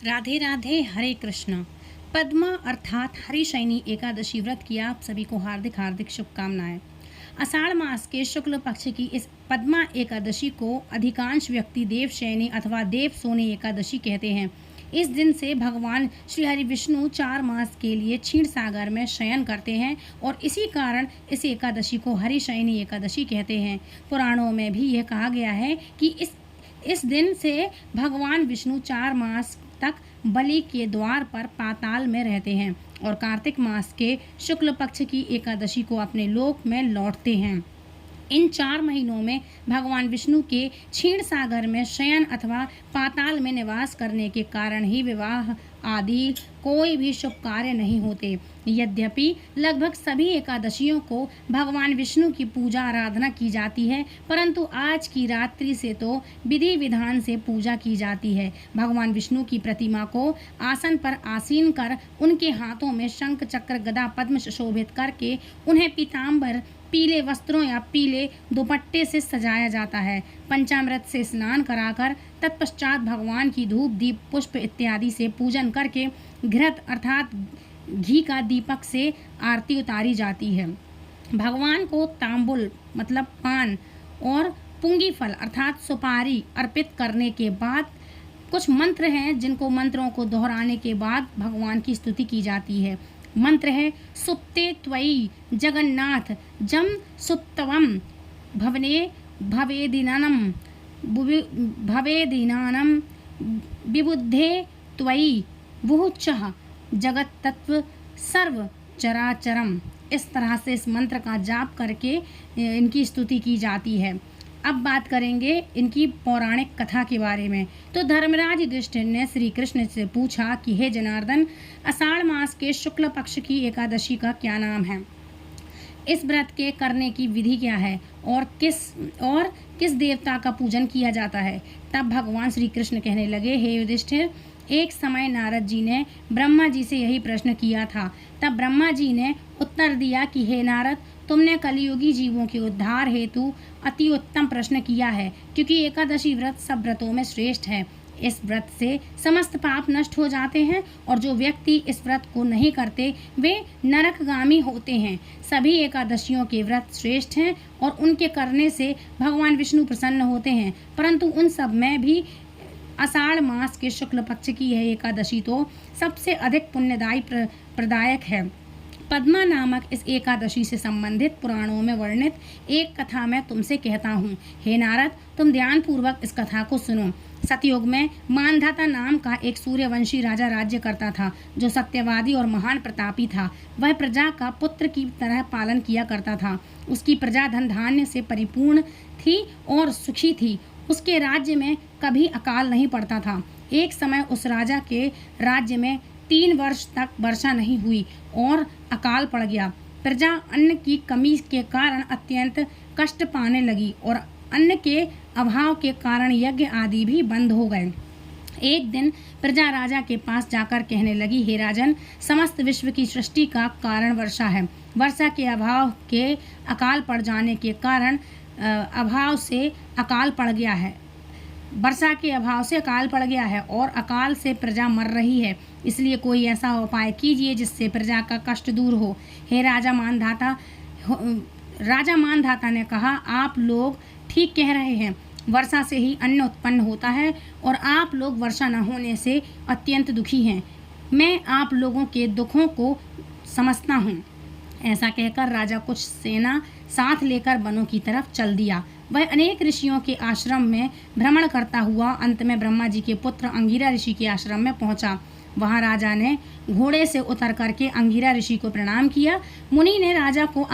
राधे राधे, हरे कृष्ण। पद्मा अर्थात हरिशयनी एकादशी व्रत की आप सभी को हार्दिक हार्दिक शुभकामनाएं। आषाढ़ मास के शुक्ल पक्ष की इस पद्मा एकादशी को अधिकांश व्यक्ति देवशयनी अथवा देव सोनी एकादशी कहते हैं। इस दिन से भगवान श्री हरि विष्णु 4 मास के लिए क्षीर सागर में शयन करते हैं और इसी कारण इस एकादशी को हरिशयनी एकादशी कहते हैं। पुराणों में भी यह कहा गया है कि इस दिन से भगवान विष्णु 4 मास तक बलि के द्वार पर पाताल में रहते हैं और कार्तिक मास के शुक्ल पक्ष की एकादशी को अपने लोक में लौटते हैं। इन 4 महीनों में भगवान विष्णु के क्षीर सागर में शयन अथवा पाताल में निवास करने के कारण ही विवाह आदि कोई भी शुभ कार्य नहीं होते। यद्यपि लगभग सभी एकादशियों को भगवान विष्णु की पूजा आराधना की जाती है, परंतु आज की रात्रि से तो विधि विधान से पूजा की जाती है। भगवान विष्णु की प्रतिमा को आसन पर आसीन कर उनके हाथों में शंख चक्र गदा पद्म शोभित करके उन्हें पीताम्बर पीले वस्त्रों या पीले दुपट्टे से सजाया जाता है। पंचामृत से स्नान कराकर तत्पश्चात भगवान की धूप दीप पुष्प इत्यादि से पूजन करके घृत अर्थात घी का दीपक से आरती उतारी जाती है। भगवान को तांबुल मतलब पान और पुंगी फल अर्थात सुपारी अर्पित करने के बाद कुछ मंत्र हैं जिनको मंत्रों को दोहराने के बाद भगवान की स्तुति की जाती है। मंत्र है सुप्ते त्वयि जगन्नाथ जम सुप्तवम भवने भवेदिनानम विबुद्धे त्वयि वुहुचः जगत तत्व सर्व चराचरम। इस तरह से इस मंत्र का जाप करके इनकी स्तुति की जाती है। अब बात करेंगे इनकी पौराणिक कथा के बारे में। तो धर्मराज युधिष्ठिर ने श्री कृष्ण से पूछा कि हे जनार्दन, आषाढ़ मास के शुक्ल पक्ष की एकादशी का क्या नाम है? इस व्रत के करने की विधि क्या है और किस देवता का पूजन किया जाता है? तब भगवान श्री कृष्ण कहने लगे, हे युधिष्ठिर, एक समय नारद जी ने ब्रह्मा जी से यही प्रश्न किया था। तब ब्रह्मा जी ने उत्तर दिया कि हे नारद, तुमने कलियुगी जीवों के उद्धार हेतु अति उत्तम प्रश्न किया है, क्योंकि एकादशी व्रत सब व्रतों में श्रेष्ठ है। इस व्रत से समस्त पाप नष्ट हो जाते हैं और जो व्यक्ति इस व्रत को नहीं करते वे नरकगामी होते हैं। सभी एकादशियों के व्रत श्रेष्ठ हैं और उनके करने से भगवान विष्णु प्रसन्न होते हैं, परंतु उन सब में भी आषाढ़ मास के शुक्ल पक्ष की यह एकादशी तो सबसे अधिक पुण्यदायी प्रदायक है। पद्मा नामक इस एकादशी से संबंधित पुराणों में वर्णित एक कथा मैं तुमसे कहता हूँ। हे नारद, तुम ध्यानपूर्वक इस कथा को सुनो। सतयुग में मानधाता नाम का एक सूर्यवंशी राजा राज्य करता था, जो सत्यवादी और महान प्रतापी था। वह प्रजा का पुत्र की तरह पालन किया करता था। उसकी प्रजा धन धान्य से परिपूर्ण थी और सुखी थी। उसके राज्य में कभी अकाल नहीं पड़ता था। एक समय उस राजा के राज्य में 3 वर्ष तक वर्षा नहीं हुई और अकाल पड़ गया। प्रजा अन्न की कमी के कारण अत्यंत कष्ट पाने लगी और अन्न के अभाव के कारण यज्ञ आदि भी बंद हो गए। एक दिन प्रजा राजा के पास जाकर कहने लगी, हे राजन, समस्त विश्व की सृष्टि का कारण वर्षा है। वर्षा के अभाव के अकाल पड़ जाने के कारण अभाव से अकाल पड़ गया है। वर्षा के अभाव से अकाल पड़ गया है और अकाल से प्रजा मर रही है। इसलिए कोई ऐसा उपाय कीजिए जिससे प्रजा का कष्ट दूर हो। हे राजा मानधाता ने कहा, आप लोग ठीक कह रहे हैं। वर्षा से ही अन्न उत्पन्न होता है और आप लोग वर्षा न होने से अत्यंत दुखी हैं। मैं आप लोगों के दुखों को समझता हूँ। ऐसा कहकर राजा कुछ सेना साथ लेकर वनों की तरफ चल दिया। वह अनेक ऋषियों के आश्रम में भ्रमण करता हुआ अंत में ब्रह्मा जी के पुत्र अंगिरा ऋषि के आश्रम में पहुंचा। वहां राजा ने घोड़े से उतर करके अंगिरा ऋषि को प्रणाम किया। मुनि ने राजा को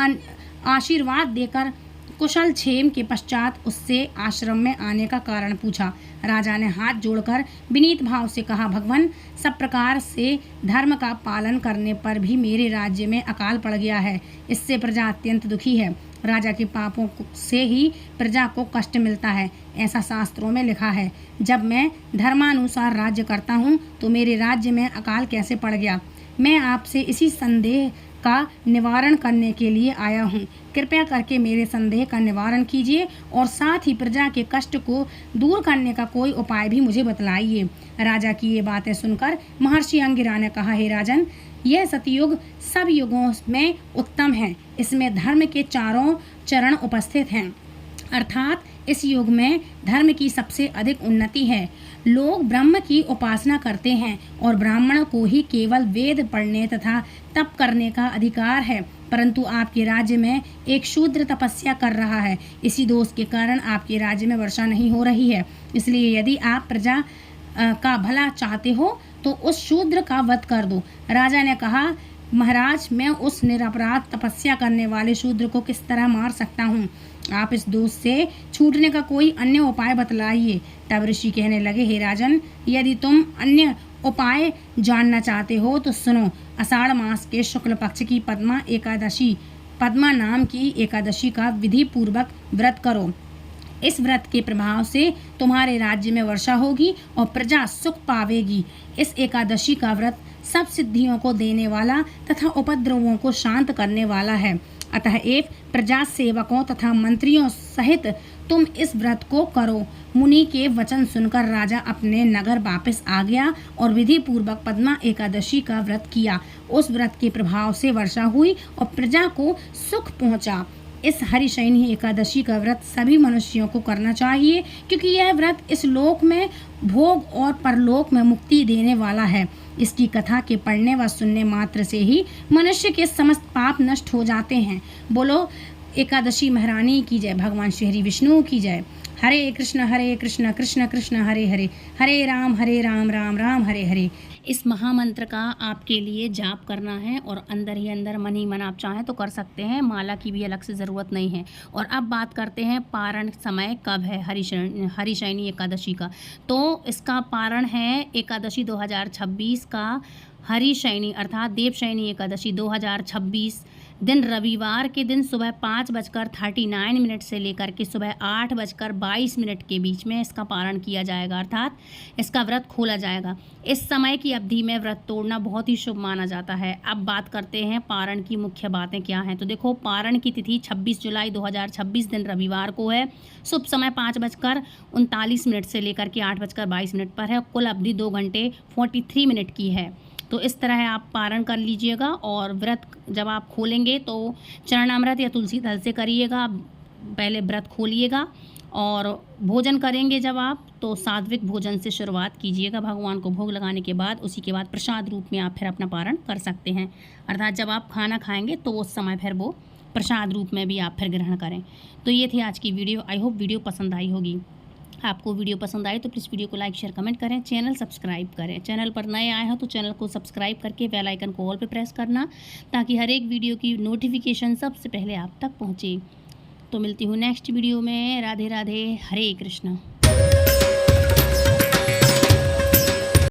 आशीर्वाद देकर कुशल क्षेम के पश्चात उससे आश्रम में आने का कारण पूछा। राजा ने हाथ जोड़कर विनीत भाव से कहा, भगवान, सब प्रकार से धर्म का पालन करने पर भी मेरे राज्य में अकाल पड़ गया है। इससे प्रजा अत्यंत दुखी है। राजा के पापों से ही प्रजा को कष्ट मिलता है, ऐसा शास्त्रों में लिखा है। जब मैं धर्मानुसार राज्य करता हूँ तो मेरे राज्य में अकाल कैसे पड़ गया? मैं आपसे इसी संदेह का निवारण करने के लिए आया हूँ। कृपया करके मेरे संदेह का निवारण कीजिए और साथ ही प्रजा के कष्ट को दूर करने का कोई उपाय भी मुझे बतलाइए। राजा की ये बातें सुनकर महर्षि अंगिरा ने कहा, हे राजन, यह सतयुग सब युगों में उत्तम है। इसमें धर्म के चारों चरण उपस्थित हैं, अर्थात इस युग में धर्म की सबसे अधिक उन्नति है। लोग ब्रह्म की उपासना करते हैं और ब्राह्मण को ही केवल वेद पढ़ने तथा तप करने का अधिकार है, परंतु आपके राज्य में एक शूद्र तपस्या कर रहा है। इसी दोष के कारण आपके राज्य में वर्षा नहीं हो रही है। इसलिए यदि आप प्रजा का भला चाहते हो तो उस शूद्र का वध कर दो। राजा ने कहा, महाराज, मैं उस निरपराध तपस्या करने वाले शूद्र को किस तरह मार सकता हूँ? आप इस दोष से छूटने का कोई अन्य उपाय बतलाइए। तब ऋषि कहने लगे, हे राजन, यदि तुम अन्य उपाय जानना चाहते हो तो सुनो। आषाढ़ मास के शुक्ल पक्ष की पद्मा नाम की एकादशी का विधि पूर्वक व्रत करो। इस व्रत के प्रभाव से तुम्हारे राज्य में वर्षा होगी और प्रजा सुख पावेगी। इस एकादशी का व्रत सब सिद्धियों को देने वाला तथा उपद्रवों को शांत करने वाला है। अतएव प्रजा सेवकों तथा मंत्रियों सहित तुम इस व्रत को करो। मुनि के वचन सुनकर राजा अपने नगर वापस आ गया और विधि पूर्वक पद्मा एकादशी का व्रत किया। उस व्रत के प्रभाव से वर्षा हुई और प्रजा को सुख पहुंचा। इस हरिशयनी एकादशी का व्रत सभी मनुष्यों को करना चाहिए, क्योंकि यह व्रत इस लोक में भोग और परलोक में मुक्ति देने वाला है। इसकी कथा के पढ़ने व सुनने मात्र से ही मनुष्य के समस्त पाप नष्ट हो जाते हैं। बोलो एकादशी महारानी की जय, भगवान श्री हरि विष्णु की जय। हरे कृष्ण कृष्ण कृष्ण हरे हरे, हरे राम राम राम हरे हरे। इस महामंत्र का आपके लिए जाप करना है और अंदर ही अंदर मन ही मन आप चाहें तो कर सकते हैं। माला की भी अलग से ज़रूरत नहीं है। और अब बात करते हैं पारण समय कब है हरिशयनी एकादशी का। तो इसका पारण है एकादशी 2026 का हरिशयनी अर्थात देवशयनी एकादशी 2026 दिन रविवार के दिन सुबह 5:39 से लेकर के सुबह 8:22 के बीच में इसका पारण किया जाएगा, अर्थात इसका व्रत खोला जाएगा। इस समय की अवधि में व्रत तोड़ना बहुत ही शुभ माना जाता है। अब बात करते हैं पारण की मुख्य बातें क्या हैं। तो देखो, पारण की तिथि 26 जुलाई 2026 दिन रविवार को है। शुभ समय 5:39 से लेकर के 8:22 पर है। कुल अवधि 2 घंटे 43 मिनट की है। तो इस तरह आप पारण कर लीजिएगा। और व्रत जब आप खोलेंगे तो चरणामृत या तुलसी दल से करिएगा। पहले व्रत खोलिएगा और भोजन करेंगे जब आप तो सात्विक भोजन से शुरुआत कीजिएगा। भगवान को भोग लगाने के बाद उसी के बाद प्रसाद रूप में आप फिर अपना पारण कर सकते हैं, अर्थात जब आप खाना खाएंगे तो उस समय फिर वो प्रसाद रूप में भी आप फिर ग्रहण करें। तो ये थी आज की वीडियो। आई होप वीडियो पसंद आई होगी। आपको वीडियो पसंद आए तो प्लीज़ वीडियो को लाइक शेयर कमेंट करें, चैनल सब्सक्राइब करें। चैनल पर नए आए हो तो चैनल को सब्सक्राइब करके बेल आइकन को ऑल पे प्रेस करना, ताकि हर एक वीडियो की नोटिफिकेशन सबसे पहले आप तक पहुँचे। तो मिलती हूँ नेक्स्ट वीडियो में। राधे राधे, हरे कृष्ण।